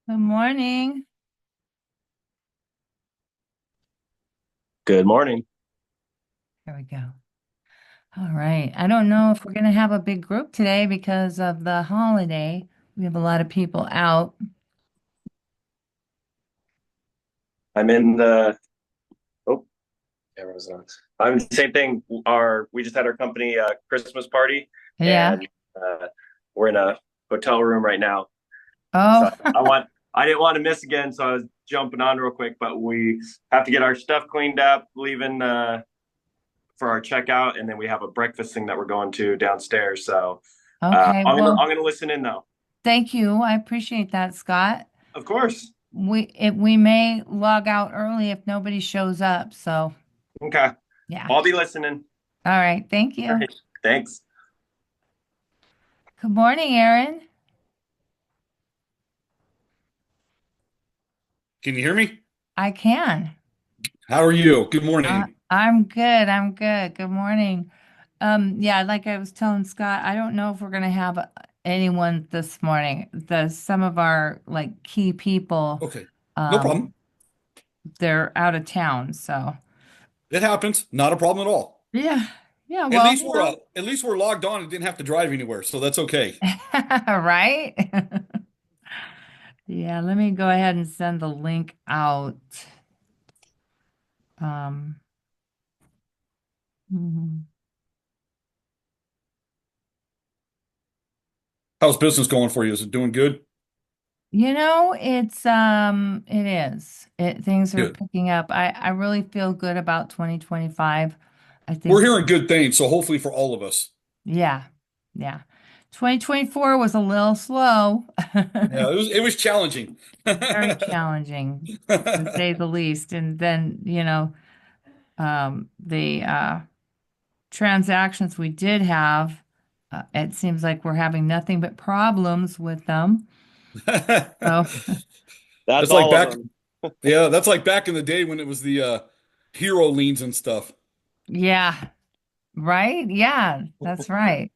Good morning. Good morning. Here we go. All right. I don't know if we're going to have a big group today because of the holiday. We have a lot of people out. I'm in the oh, camera's on. I'm the same thing. We just had our company Christmas party, Yeah. and we're in a hotel room right now. So Oh, I didn't want to miss again, so I was jumping on real quick. But we have to get our stuff cleaned up, leaving for our checkout, and then we have a breakfast thing that we're going to downstairs. So okay. I'm Well, gonna listen in though. thank you. I appreciate that, Scott. Of course. We may log out early if nobody shows up. So, Okay. yeah. I'll be listening. All right. Thank All you. right. Thanks. Good morning, Aaron. Can you hear me? I can. How are you? Good morning. I'm good. I'm good. Good morning. Yeah, like I was telling Scott, I don't know if we're gonna have anyone this morning. Some of our like key people, Okay. No um, problem. they're out of town. So It happens. Not a problem at all. yeah, yeah. At Well, least we're logged on and didn't have to drive anywhere, so that's okay. right? Yeah. Let me go ahead and send the link out. Um, mhm. How's business going for you? Is it doing good? It is. Things are Good. picking up. I really feel good about 2025. I We're think. hearing good things, so hopefully for all of us. Yeah, yeah. 2024 was a little slow, Yeah, it was challenging. very challenging to say the least. And then, the transactions we did have, it seems like we're having nothing but problems with them. So, That's That's like all of back, them. yeah, that's like back in the day when it was the hero leans and stuff. yeah, right? Yeah, that's right.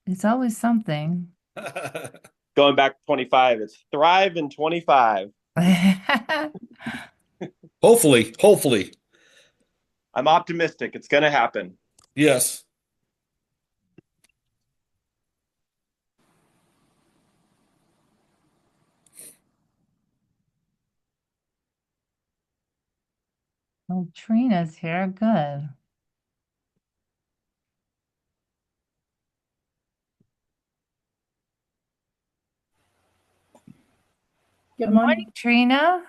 It's always something. Going back to 25, it's Thrive in 25. Hopefully. I'm optimistic. It's going to happen. Yes. Oh, Trina's here. Good. Good Good morning, morning. Trina.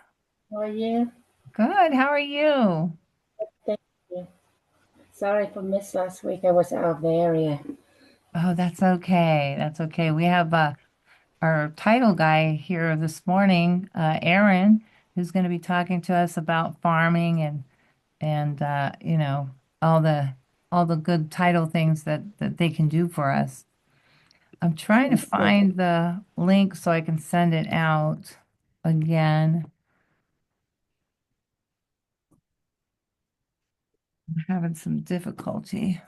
How are you? Good. How are you? Thank you. Sorry for miss last week. I was out of the area. Oh, that's okay. That's okay. We have our title guy here this morning, Aaron, who's going to be talking to us about farming and all the good title things that they can do for us. I'm trying to Sounds good. find the link so I can send it out again. I'm having some difficulty.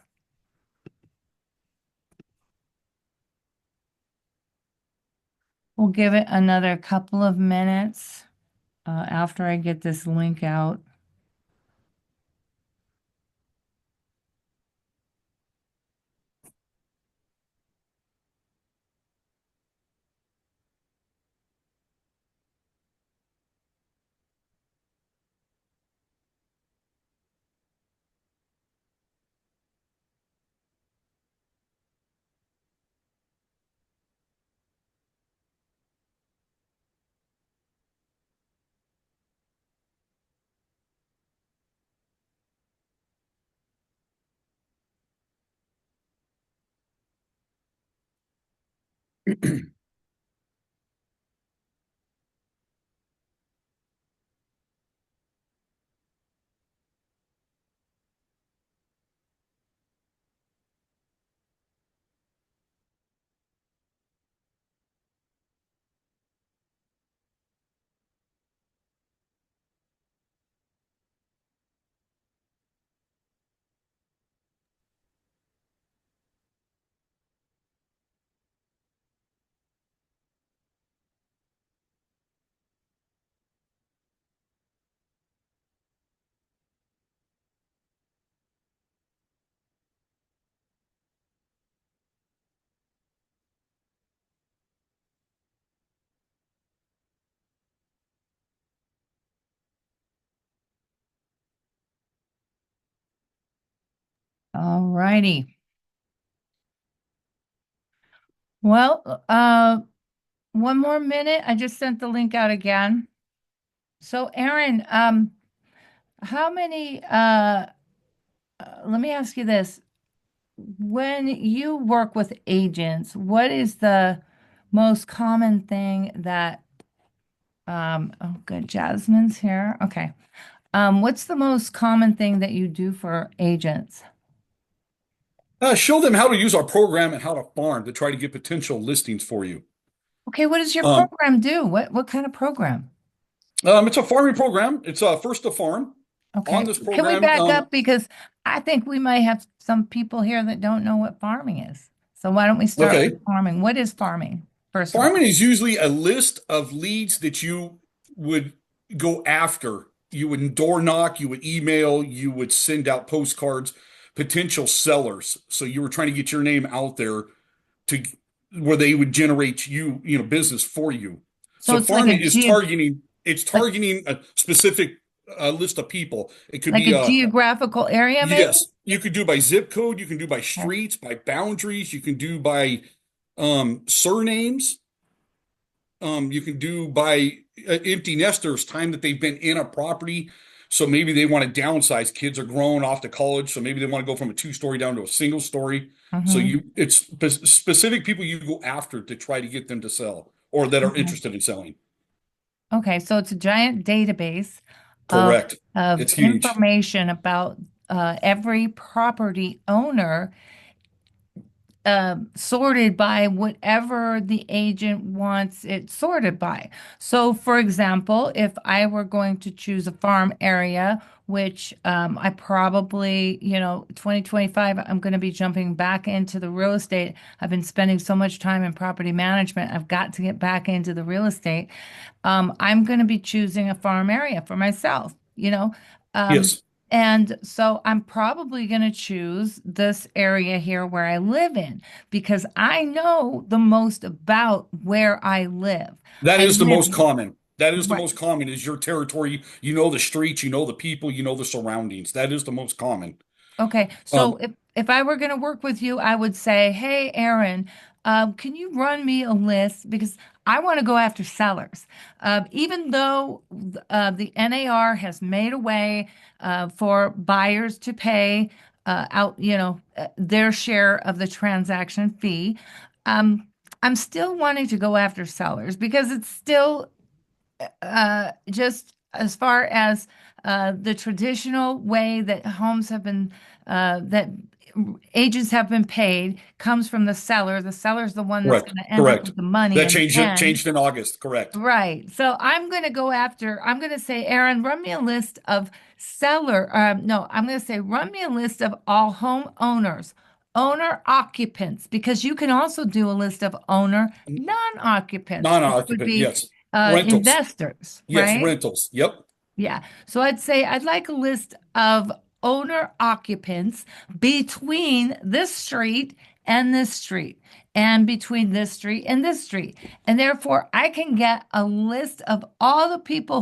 We'll give it another couple of minutes after I get this link out. All righty. Well, one more minute. I just sent the link out again. So, Aaron, how many, let me ask you this. When you work with agents, what is the most common thing that, oh, good, Jasmine's here. Okay. What's the most common thing that you do for agents? Show them how to use our program and how to farm to try to get potential listings for you. Okay, what does your Um, program do? What kind of program? it's a farming program. It's First to Farm. On Okay, this can we program, back up because I think we might have some people here that don't know what farming is. So why don't we start with okay. farming? What is farming, first of all? Farming is usually a list of leads that you would go after. You would door knock, you would email, you would send out postcards, potential sellers. So you were trying to get your name out there to where they would generate business for you. So So it's like a farming is ge like targeting a specific list of people. It could like be a geographical area, maybe? yes, you could do by zip code, you can do by Okay. streets, by boundaries, you can do by surnames. You can do by empty nesters, time that they've been in a property. So maybe they want to downsize. Kids are growing off to college, so maybe they want to go from a two-story down to a single story. So Hmm. it's specific people you go after to try to get them to sell or that are Okay. interested in selling. Okay, so it's a giant database of Correct. of It's huge. information about every property owner sorted by whatever the agent wants it sorted by. So, for example, if I were going to choose a farm area, which I probably, 2025, I'm going to be jumping back into the real estate. I've been spending so much time in property management. I've got to get back into the real estate. I'm going to be choosing a farm area for myself, Um, Yes. and so I'm probably going to choose this area here where I live in because I know the most about where I live. That I is the live most common. That is the right. most common is your territory. You know the streets, you know the people, you know the surroundings. That is the most common. Okay, so Um, if I were going to work with you, I would say, hey, Aaron, can you run me a list because I want to go after sellers. Even though the NAR has made a way for buyers to pay out, their share of the transaction fee, um, I'm still wanting to go after sellers because it's still just as far as the traditional way that homes have been that agents have been paid comes from the seller. The seller's the one that's correct. going to end up Correct. with the money That in the end. changed in August. Correct. Right. So I'm going to say, Aaron, run me a list of seller. No, I'm going to say, run me a list of all homeowners, owner occupants, because you can also do a list of owner non-occupants, which would Non-occupant, be yes. Rentals. investors, Yes, right? rentals. Yep. Yeah. So I'd say I'd like a list of owner occupants between this street and this street, and between this street and this street. And therefore, I can get a list of all the people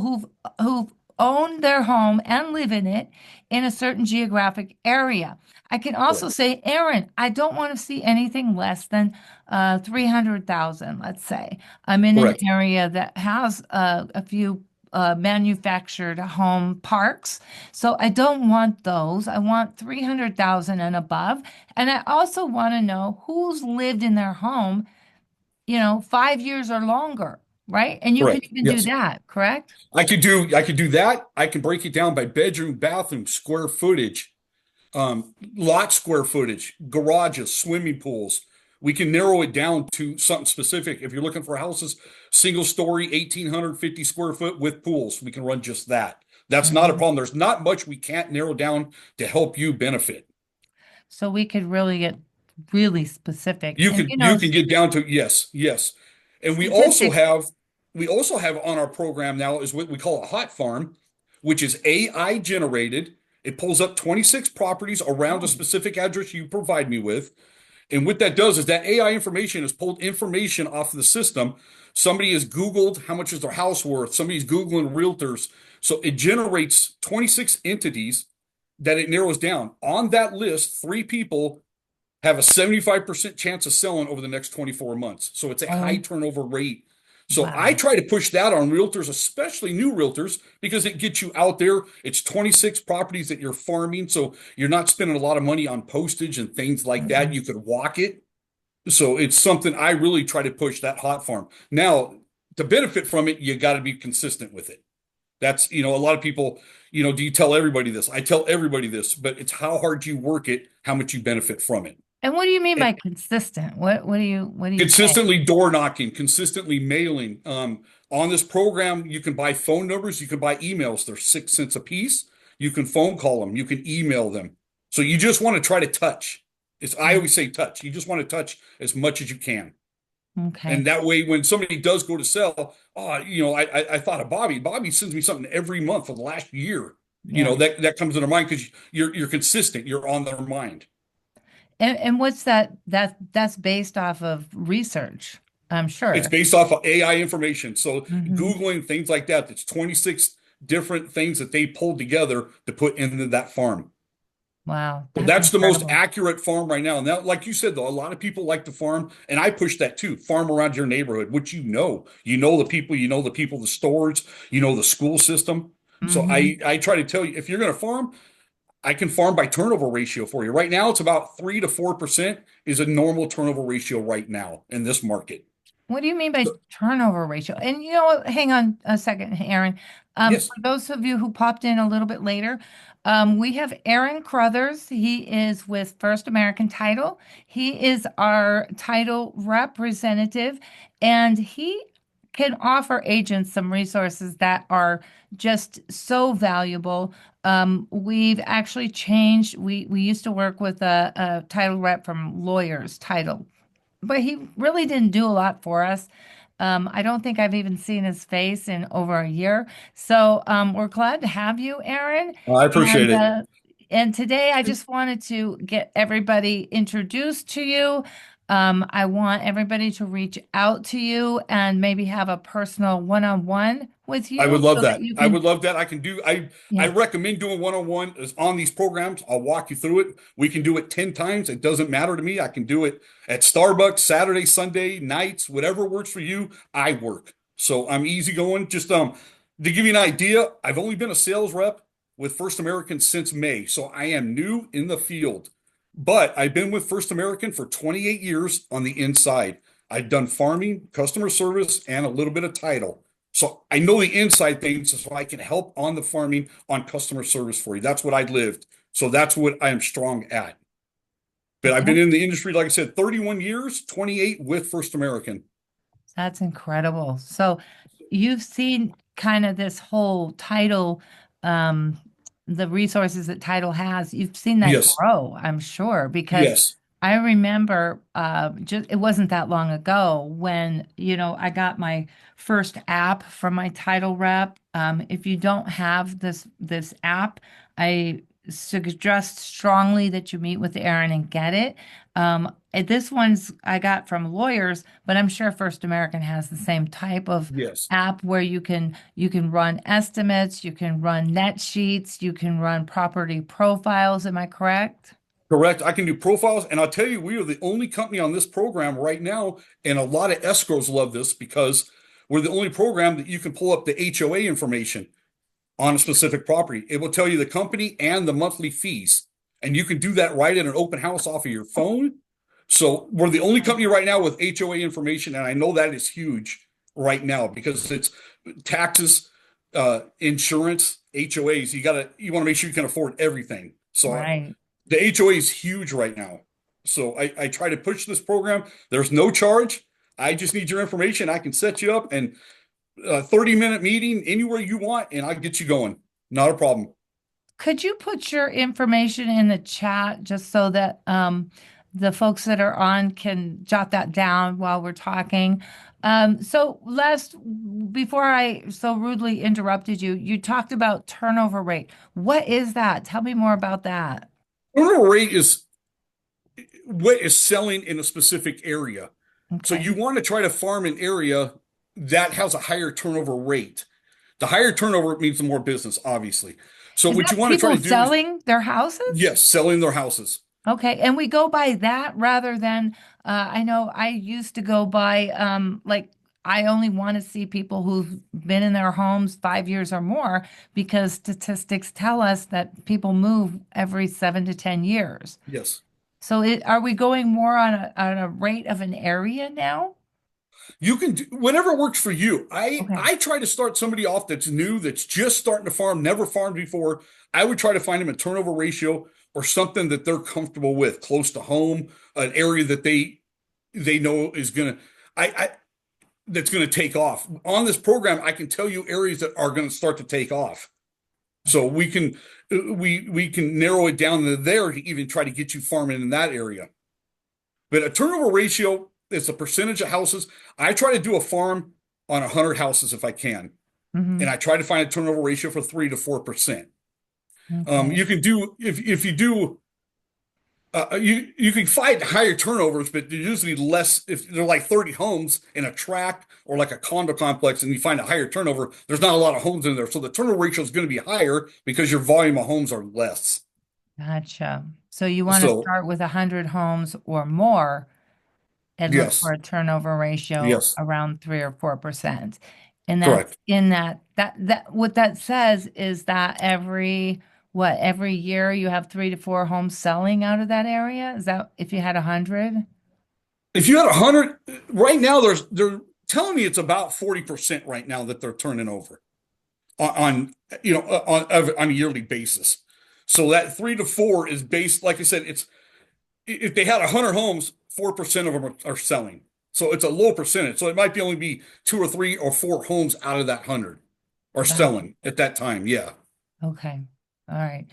who've owned their home and live in a certain geographic area. I can also Correct. say, Aaron, I don't want to see anything less than 300,000, let's say. I'm in an Correct. area that has a few manufactured home parks. So I don't want those. I want 300,000 and above. And I also want to know who's lived in their home, 5 years or longer, right? And you can Correct. even do Yes. that, correct? I could do that. I can break it down by bedroom, bathroom, square footage, lot square footage, garages, swimming pools. We can narrow it down to something specific. If you're looking for houses, single story, 1,850 square foot with pools, we can run just that. That's not a Mhm. problem. There's not much we can't narrow down to help you benefit. So we could really get really specific. And You can get down to yes, yes. And statistics. we also have on our program now is what we call a hot farm, which is AI generated. It pulls up 26 properties around a Oh, specific address you provide me with. And what that does is that AI information has pulled information off of the system. Somebody has Googled how much is their house worth. Somebody's Googling realtors. So it generates 26 entities that it narrows down. On that list, 3 people have a 75% chance of selling over the next 24 months. So it's a high Oh, turnover rate. So I wow. try to push that on realtors, especially new realtors, because it gets you out there. It's 26 properties that you're farming. So you're not spending a lot of money on postage and things like that. Mhm. You could walk it. So it's something I really try to push, that hot farm. Now, to benefit from it, you got to be consistent with it. That's, a lot of people, do you tell everybody this? I tell everybody this, but it's how hard you work it, how much you benefit from it. And what do you mean And by consistent? What do you say? consistently door knocking, consistently mailing. On this program, you can buy phone numbers, you can buy emails. They're 6 cents a piece. You can phone call them, you can email them. So you just want to try to touch. I always say touch. You just want to touch as much as you can. Okay. And that way, when somebody does go to sell, I thought of Bobby. Bobby sends me something every month for the last year. Yeah. That comes to their mind because you're consistent. You're on their mind. And what's that? That's based off of research, I'm It's sure. based off of AI information. So Hmm. Googling things like that. It's 26 different things that they pulled together to put into that farm. Wow, So that's that's the most incredible. accurate farm right now. Now, like you said, though, a lot of people like to farm, and I push that too. Farm around your neighborhood, which the people, the stores, the school system. So Hmm. I try to tell you, if you're going to farm, I can farm by turnover ratio for you. Right now, it's about 3 to 4% is a normal turnover ratio right now in this market. What do you mean by So, turnover ratio? And you know what? Hang on a second, Aaron. yes, For those of you who popped in a little bit later, we have Aaron Crothers. He is with First American Title. He is our title representative, and he can offer agents some resources that are just so valuable. We've actually changed. We used to work with a title rep from Lawyers Title, but he really didn't do a lot for us. I don't think I've even seen his face in over a year. So we're glad to have you, Aaron. I appreciate And it. uh, and today I just wanted to get everybody introduced to you. I want everybody to reach out to you and maybe have a personal one-on-one with I you would love so that that. you I can, would love that. I can do, I yeah. recommend doing one-on-one is on these programs. I'll walk you through it. We can do it 10 times. It doesn't matter to me. I can do it at Starbucks, Saturday, Sunday, nights, whatever works for you. I work. So I'm easy going. Just to give you an idea, I've only been a sales rep with First American since May. So I am new in the field. But I've been with First American for 28 years on the inside. I've done farming, customer service, and a little bit of title. So I know the inside things, so I can help on the farming, on customer service for you. That's what I lived. So that's what I am strong at. But I've been in the industry, like I said, 31 years, 28 with First American. That's incredible. So you've seen kind of this whole title, um, the resources that title has, you've seen that Yes. grow, I'm sure, because Yes. I remember just it wasn't that long ago when, I got my first app from my title rep. If you don't have this app, I suggest strongly that you meet with Aaron and get it. This one's I got from Lawyers, but I'm sure First American has the same type of Yes. app where you can run estimates, you can run net sheets, you can run property profiles. Am I correct? Correct. I can do profiles. And I'll tell you, we are the only company on this program right now. And a lot of escrows love this because we're the only program that you can pull up the HOA information on a specific property. It will tell you the company and the monthly fees. And you can do that right in an open house off of your phone. So we're the only company right now with HOA information. And I know that is huge right now because it's taxes, insurance, HOAs. You want to make sure you can afford everything. So Right. the HOA is huge right now. So I try to push this program. There's no charge. I just need your information. I can set you up and a 30-minute meeting anywhere you want, and I get you going. Not a problem. Could you put your information in the chat just so that the folks that are on can jot that down while we're talking? So before I so rudely interrupted you, you talked about turnover rate. What is that? Tell me more about that. Turnover rate is what is selling in a specific area. So Okay. you want to try to farm an area that has a higher turnover rate. The higher turnover means the more business, obviously. So Is what that you want to try people to do is, selling their houses? yes, selling their houses. Okay, and we go by that rather than I know I used to go by like I only want to see people who've been in their homes 5 years or more because statistics tell us that people move every 7 to 10 years. Yes. So are we going more on a rate of an area now? You can do whatever works for you. Okay. I try to start somebody off that's new, that's just starting to farm, never farmed before. I would try to find them a turnover ratio or something that they're comfortable with, close to home, an area that they know is gonna I that's gonna take off. On this program, I can tell you areas that are gonna start to take off. So we can narrow it down to there to even try to get you farming in that area. But a turnover ratio is a percentage of houses. I try to do a farm on 100 houses if I can, Hmm. and I try to find a turnover ratio for 3 to 4%. Okay. You can do if you do you can find higher turnovers, but they're usually less if they're like 30 homes in a tract or like a condo complex, and you find a higher turnover. There's not a lot of homes in there, so the turnover ratio is going to be higher because your volume of homes are less. Gotcha. So you want to So start with 100 homes or more and look for yes, a turnover ratio yes, around 3 or 4%. And that's correct. in that what that says is that every year you have 3 to 4 homes selling out of that area? Is that if you had 100? If you had 100 right now, they're telling me it's about 40% right now that they're turning over on on a yearly basis. So that 3 to 4 is based, like I said, it's if they had 100 homes, 4% of them are selling. So it's a low percentage. So it might be only be 2 or 3 or 4 homes out of that 100 are Got selling at that time. Yeah. Okay. All right.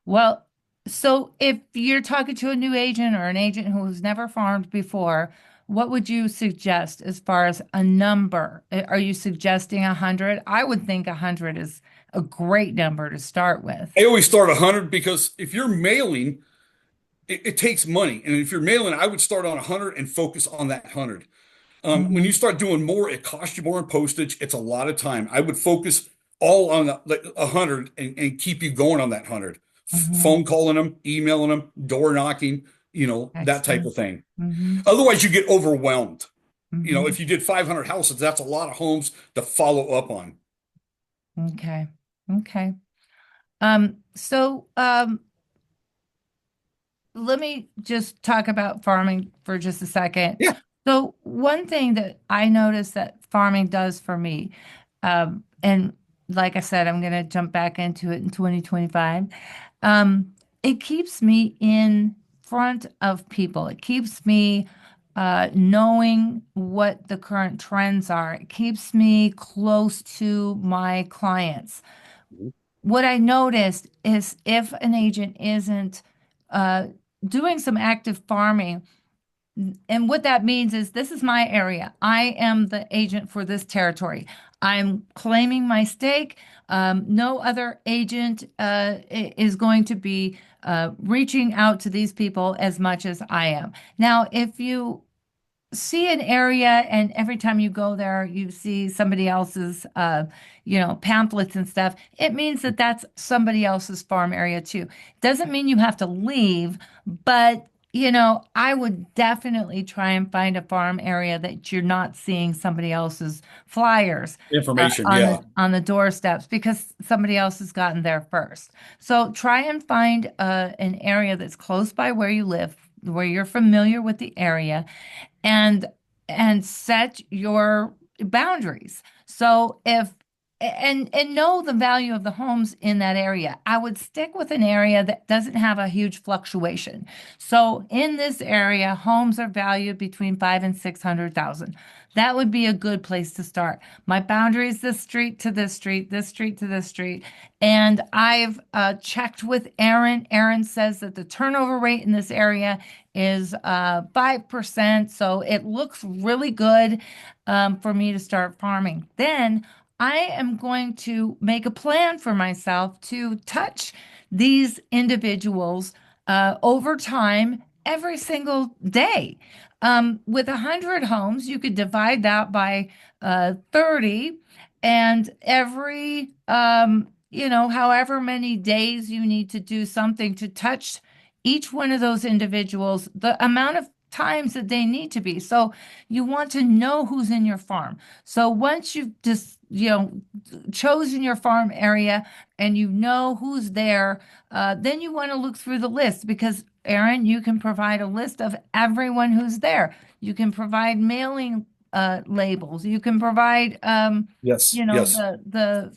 Well, so if you're talking to a new agent or an agent who's never farmed before, what would you suggest as far as a number? Are you suggesting 100? I would think 100 is a great number to start with. I always start 100 because if you're mailing, it takes money. And if you're mailing, I would start on 100 and focus on that 100. When you Hmm. start doing more, it costs you more in postage. It's a lot of time. I would focus all on like 100 and keep you going on that 100. Hmm. Phone calling them, emailing them, door knocking, that type Excellent. of thing. Hmm. Otherwise, you get overwhelmed. Hmm. If you did 500 houses, that's a lot of homes to follow up on. Okay. Okay. So let me just talk about farming for just a second. Yeah. So one thing that I noticed that farming does for me, and like I said, I'm going to jump back into it in 2025. It keeps me in front of people. It keeps me knowing what the current trends are. It keeps me close to my clients. What I noticed is if an agent isn't uh, doing some active farming, and what that means is this is my area. I am the agent for this territory. I'm claiming my stake. No other agent is going to be reaching out to these people as much as I am. Now, if you see an area and every time you go there you see somebody else's pamphlets and stuff, it means that that's somebody else's farm area too. Doesn't mean you have to leave, but I would definitely try and find a farm area that you're not seeing somebody else's flyers Information. on Yeah. the doorsteps because somebody else has gotten there first. So try and find an area that's close by where you live, where you're familiar with the area, and set your boundaries. So if and know the value of the homes in that area. I would stick with an area that doesn't have a huge fluctuation. So in this area, homes are valued between 5 and 600,000. That would be a good place to start. My boundary is this street to this street, this street to this street. And I've checked with Aaron. Aaron says that the turnover rate in this area is 5%. So it looks really good for me to start farming. Then I am going to make a plan for myself to touch these individuals over time every single day. With 100 homes, you could divide that by 30, and every however many days you need to do something to touch each one of those individuals, the amount of times that they need to be. So you want to know who's in your farm. So once you've just, chosen your farm area and you know who's there, then you want to look through the list because Aaron, you can provide a list of everyone who's there. You can provide mailing labels. You can provide Yes. the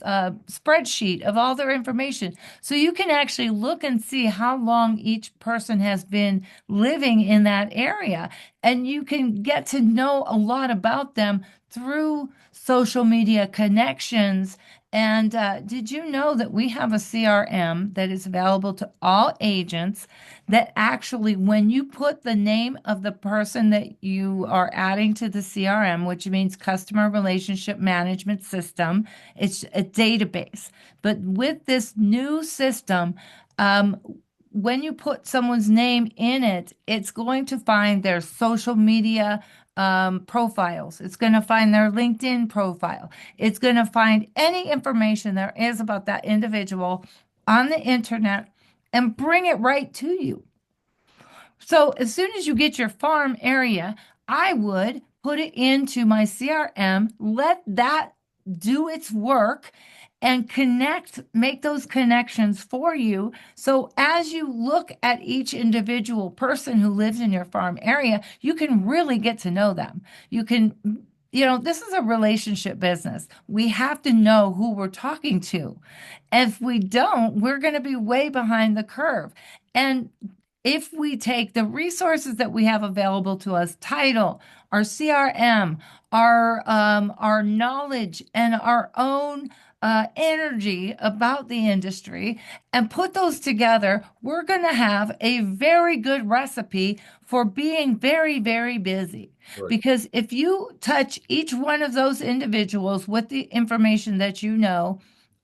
spreadsheet of all their information. So you can actually look and see how long each person has been living in that area. And you can get to know a lot about them through social media connections. And did you know that we have a CRM that is available to all agents that actually, when you put the name of the person that you are adding to the CRM, which means customer relationship management system, it's a database. But with this new system, when you put someone's name in it, it's going to find their social media profiles. It's going to find their LinkedIn profile. It's going to find any information there is about that individual on the internet and bring it right to you. So as soon as you get your farm area, I would put it into my CRM, let that do its work and make those connections for you. So as you look at each individual person who lives in your farm area, you can really get to know them. You can, this is a relationship business. We have to know who we're talking to. If we don't, we're going to be way behind the curve. And if we take the resources that we have available to us, title, our CRM, our knowledge, and our own energy about the industry, and put those together, we're going to have a very good recipe for being very, very busy. Right. Because if you touch each one of those individuals with the information that you know,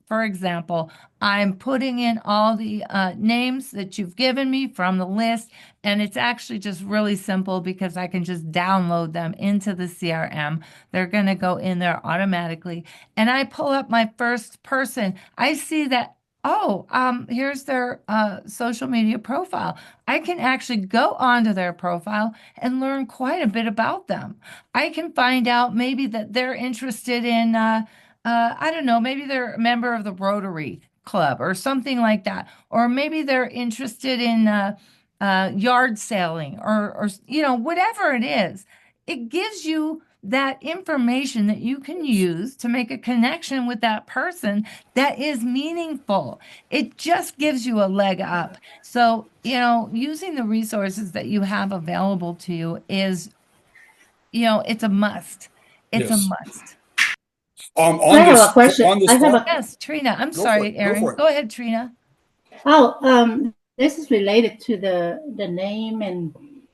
for example, I'm putting in all the names that you've given me from the list, and it's actually just really simple because I can just download them into the CRM. They're going to go in there automatically. And I pull up my first person. I see that, here's their social media profile. I can actually go onto their profile and learn quite a bit about them. I can find out maybe that they're interested in I don't know, maybe they're a member of the Rotary Club or something like that. Or maybe they're interested in yard selling or whatever it is. It gives you that information that you can use to make a connection with that person that is meaningful. It just gives you a leg up. So, using the resources that you have available to you is, it's a must. It's a Yes. must. I have a question. on this I have farm, a Yes, Trina. I'm Go for sorry, it. Go Aaron. for it. Go ahead, Trina. this is related to the name and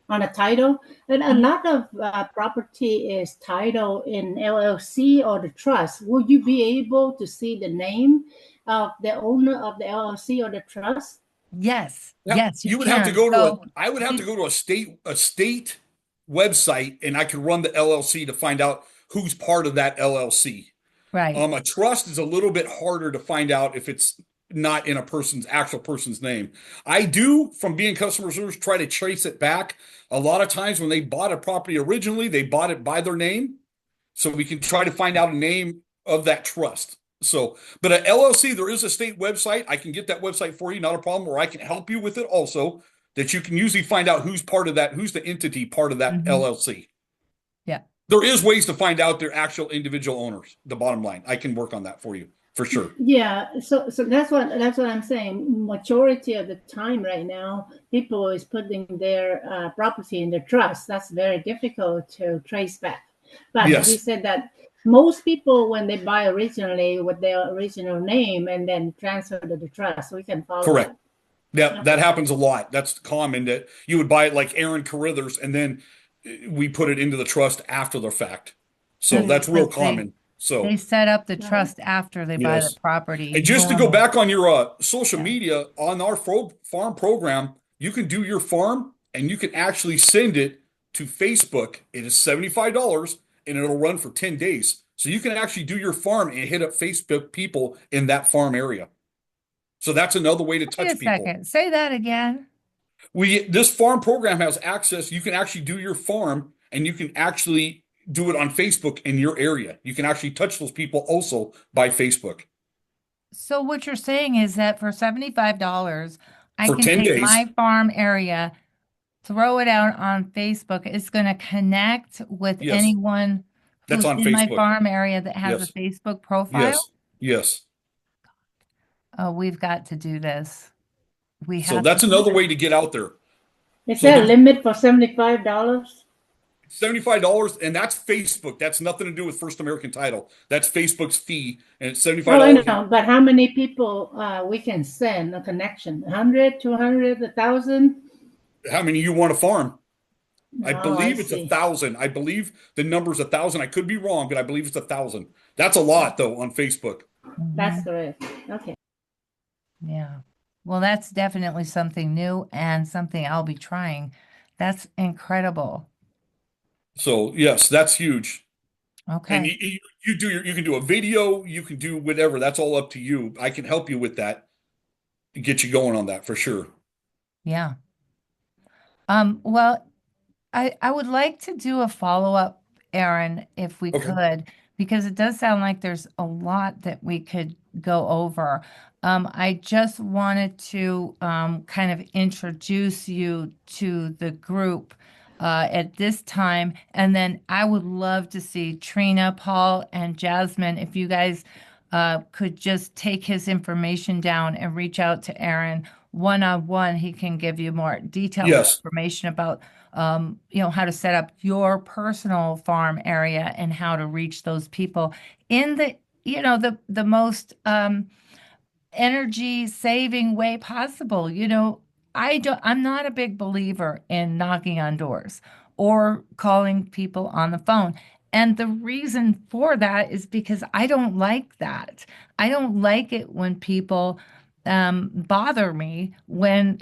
on a title. And a lot of property is titled in LLC or the trust. Will you be able to see the name of the owner of the LLC or the trust? Yes, yeah, yes, you you would have to can. go to So I would have to go to a state website, and I could run the LLC to find out who's part of that LLC. right. A trust is a little bit harder to find out if it's not in a actual person's name. I do, from being customer service, try to trace it back. A lot of times when they bought a property originally, they bought it by their name. So we can try to find out a name of that trust. So, but an LLC, there is a state website. I can get that website for you, not a problem, or I can help you with it also, that you can usually find out who's part of that, who's the entity part of that Mhm. LLC. Yeah. There is ways to find out their actual individual owners. The bottom line, I can work on that for you for sure. Yeah, so that's what I'm saying. Majority of the time right now, people is putting their property in the trust. That's very difficult to trace back. But Yes. he said that most people, when they buy originally with their original name and then transfer to the trust, we can follow Correct. that. Yeah, that happens a lot. That's common that you would buy it like Aaron Carithers, and then we put it into the trust after the fact. So that's real Because they common. So set up the Right. trust after they buy the yes. property. And just to go normally. back on your social Yeah. media on our farm program, you can do your farm and you can actually send it to Facebook. It is $75 and it'll run for 10 days. So you can actually do your farm and hit up Facebook people in that farm area. So that's another way to Wait a touch people. second. Say that again. This farm program has access. You can actually do your farm and you can actually do it on Facebook in your area. You can actually touch those people also by Facebook So what you're saying is that for $75, I for can 10 take days. my farm area, throw it out on Facebook. It's going to connect with Yes, anyone that's who's on in my Facebook. farm area that has a Yes, Facebook profile. yes, yes. Oh, we've got to do this. We So have to that's do another this. way to get out there. Is So there a the limit for $75? $75, and that's Facebook. That's nothing to do with First American Title. That's Facebook's fee, and it's Oh, I $75. know, but how many people we can send a connection? 100, 200, 1,000? How many you want to farm? I Oh, I believe it's see. 1,000. I believe the number's 1,000. I could be wrong, but I believe it's 1,000. That's a lot though on Facebook. That's Mhm. correct. Okay. Yeah. Well, that's definitely something new and something I'll be trying. That's incredible. So yes, that's huge. And Okay. you can do a video, you can do whatever. That's all up to you. I can help you with that and get you going on that for sure. Yeah. Well, I would like to do a follow-up, Aaron, if we Okay. could, because it does sound like there's a lot that we could go over. I just wanted to kind of introduce you to the group at this time, and then I would love to see Trina, Paul, and Jasmine, if you guys could just take his information down and reach out to Aaron one-on-one. He can give you more detailed Yes. information about how to set up your personal farm area and how to reach those people in the most energy saving way possible. I'm not a big believer in knocking on doors or calling people on the phone. And the reason for that is because I don't like that. I don't like it when people bother me when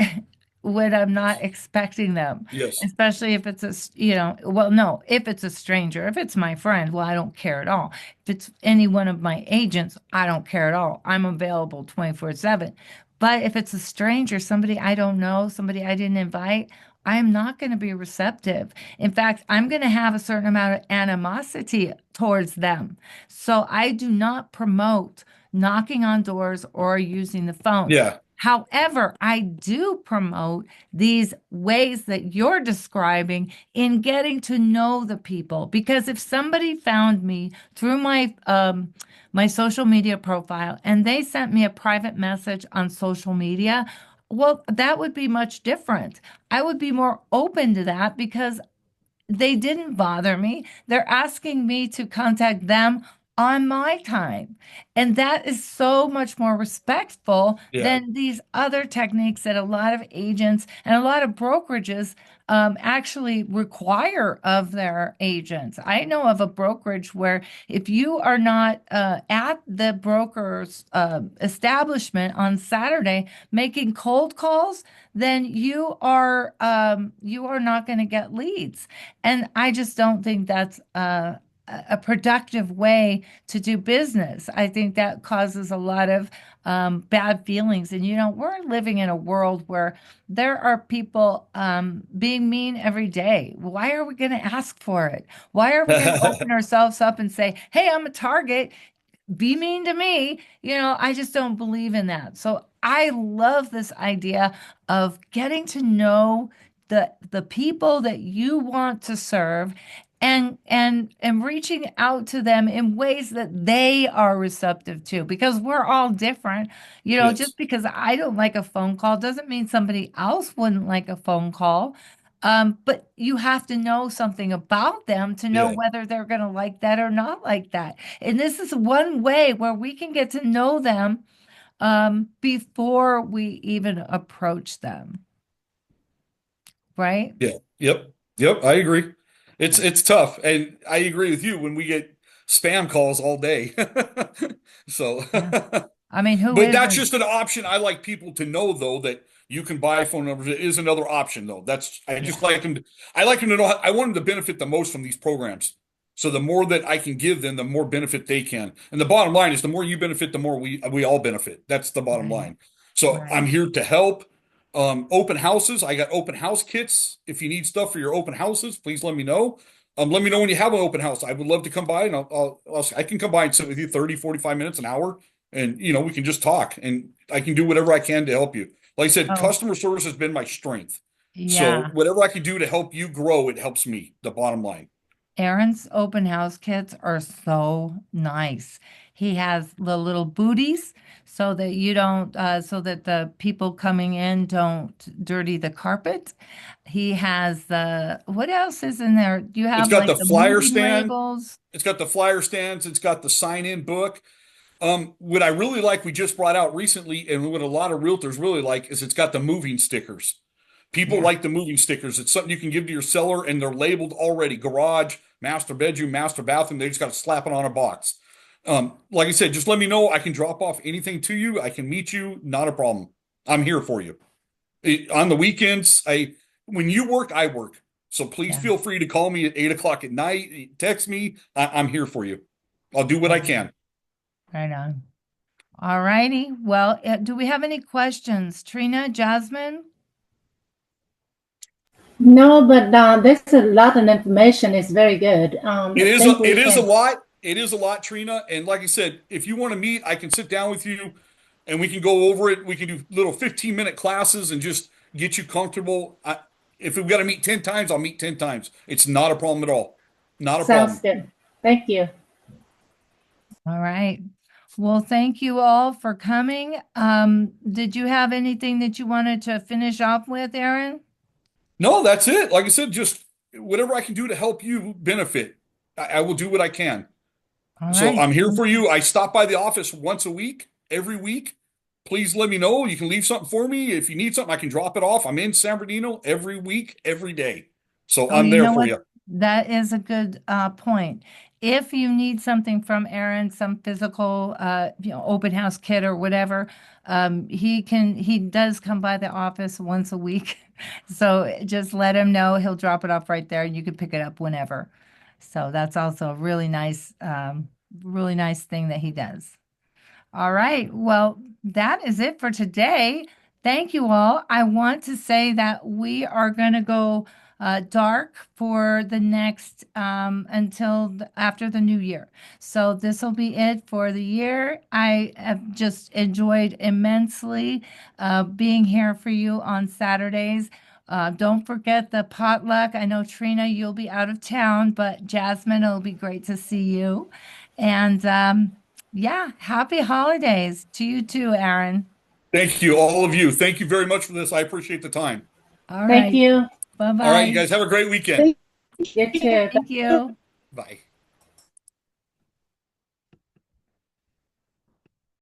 when I'm not expecting them, Yes. especially if it's well, no, if it's a stranger. If it's my friend, well, I don't care at all. If it's any one of my agents, I don't care at all. I'm available 24/7. But if it's a stranger, somebody I don't know, somebody I didn't invite, I'm not going to be receptive. In fact, I'm going to have a certain amount of animosity towards them. So I do not promote knocking on doors or using the phone. Yeah. However, I do promote these ways that you're describing in getting to know the people. Because if somebody found me through my social media profile and they sent me a private message on social media, well, that would be much different. I would be more open to that because they didn't bother me. They're asking me to contact them on my time. And that is so much more respectful Yeah. than these other techniques that a lot of agents and a lot of brokerages actually require of their agents. I know of a brokerage where if you are not at the broker's establishment on Saturday making cold calls, then you are not going to get leads. And I just don't think that's a productive way to do business. I think that causes a lot of bad feelings. And, we're living in a world where there are people being mean every day. Why are we going to ask for it? Why are we going to open ourselves up and say, hey, I'm a target? Be mean to me. I just don't believe in that. So I love this idea of getting to know the people that you want to serve and reaching out to them in ways that they are receptive to, because we're all different. Yes. Just because I don't like a phone call doesn't mean somebody else wouldn't like a phone call. But you have to know something about them to know Yeah. whether they're going to like that or not like that. And this is one way where we can get to know them before we even approach them, right? Yeah. Yep. Yep. I agree. It's tough. And I agree with you when we get spam calls all day. So Yeah. I mean, who but that's isn't? just an option. I like people to know though that you can buy phone numbers. It is another option though. I just Yeah. like them I like them to know I want them to benefit the most from these programs. So the more that I can give them, the more benefit they can. And the bottom line is the more you benefit, the more we all benefit. That's the bottom Right. line. So Right. I'm here to help. Open houses. I got open house kits. If you need stuff for your open houses, please let me know. Let me know when you have an open house. I would love to come by and I can come by and sit with you 30, 45 minutes, an hour, and we can just talk and I can do whatever I can to help you. Like I said, Oh, customer service has been my strength. So yeah. whatever I can do to help you grow, it helps me, the bottom line. Aaron's open house kits are so nice. He has the little booties so that you don't, so that the people coming in don't dirty the carpet. He has what else is in there? Do you It's have got like the the flyer moving stand. labels? It's got the flyer stands. It's got the sign-in book. What I really like, we just brought out recently, and what a lot of realtors really like, is it's got the moving stickers. People Yeah. like the moving stickers. It's something you can give to your seller, and they're labeled already: garage, master bedroom, master bathroom. They just got to slap it on a box. Like I said, just let me know. I can drop off anything to you. I can meet you. Not a problem. I'm here for you. On the weekends, when you work, I work. So please Yeah. feel free to call me at 8 o'clock at night. Text me. I'm here for you. I'll do what I can. Right on. All righty. Well, do we have any questions? Trina, Jasmine? No, but there's a lot of information. It's very good. I It is think we it is a can. lot. It is a lot, Trina. And like I said, if you want to meet, I can sit down with you and we can go over it. We can do little 15-minute classes and just get you comfortable. If we've got to meet 10 times, I'll meet 10 times. It's not a problem at all. Not a Sounds problem. good. Thank you. All right. Well, thank you all for coming. Did you have anything that you wanted to finish off with, Aaron? No, that's it. Like I said, just whatever I can do to help you benefit, I will do what I can. All So right. I'm here for you. I stop by the office once a week, every week. Please let me know. You can leave something for me. If you need something, I can drop it off. I'm in San Bernardino every week, every day. So Oh, I'm you there know for what? you. That is a good point. If you need something from Aaron, some physical, open house kit or whatever, he does come by the office once a week. So just let him know. He'll drop it off right there and you can pick it up whenever. So that's also a really nice thing that he does. All right. Well, that is it for today. Thank you all. I want to say that we are going to go dark for the next until after the new year. So this will be it for the year. I have just enjoyed immensely being here for you on Saturdays. Don't forget the potluck. I know Trina, you'll be out of town, but Jasmine, it'll be great to see you. And yeah, happy holidays to you too, Aaron. Thank you, all of you. Thank you very much for this. I appreciate the time. All Thank right. you. All right, you Bye-bye. guys have a great weekend. Thank you too. Thank you. Bye.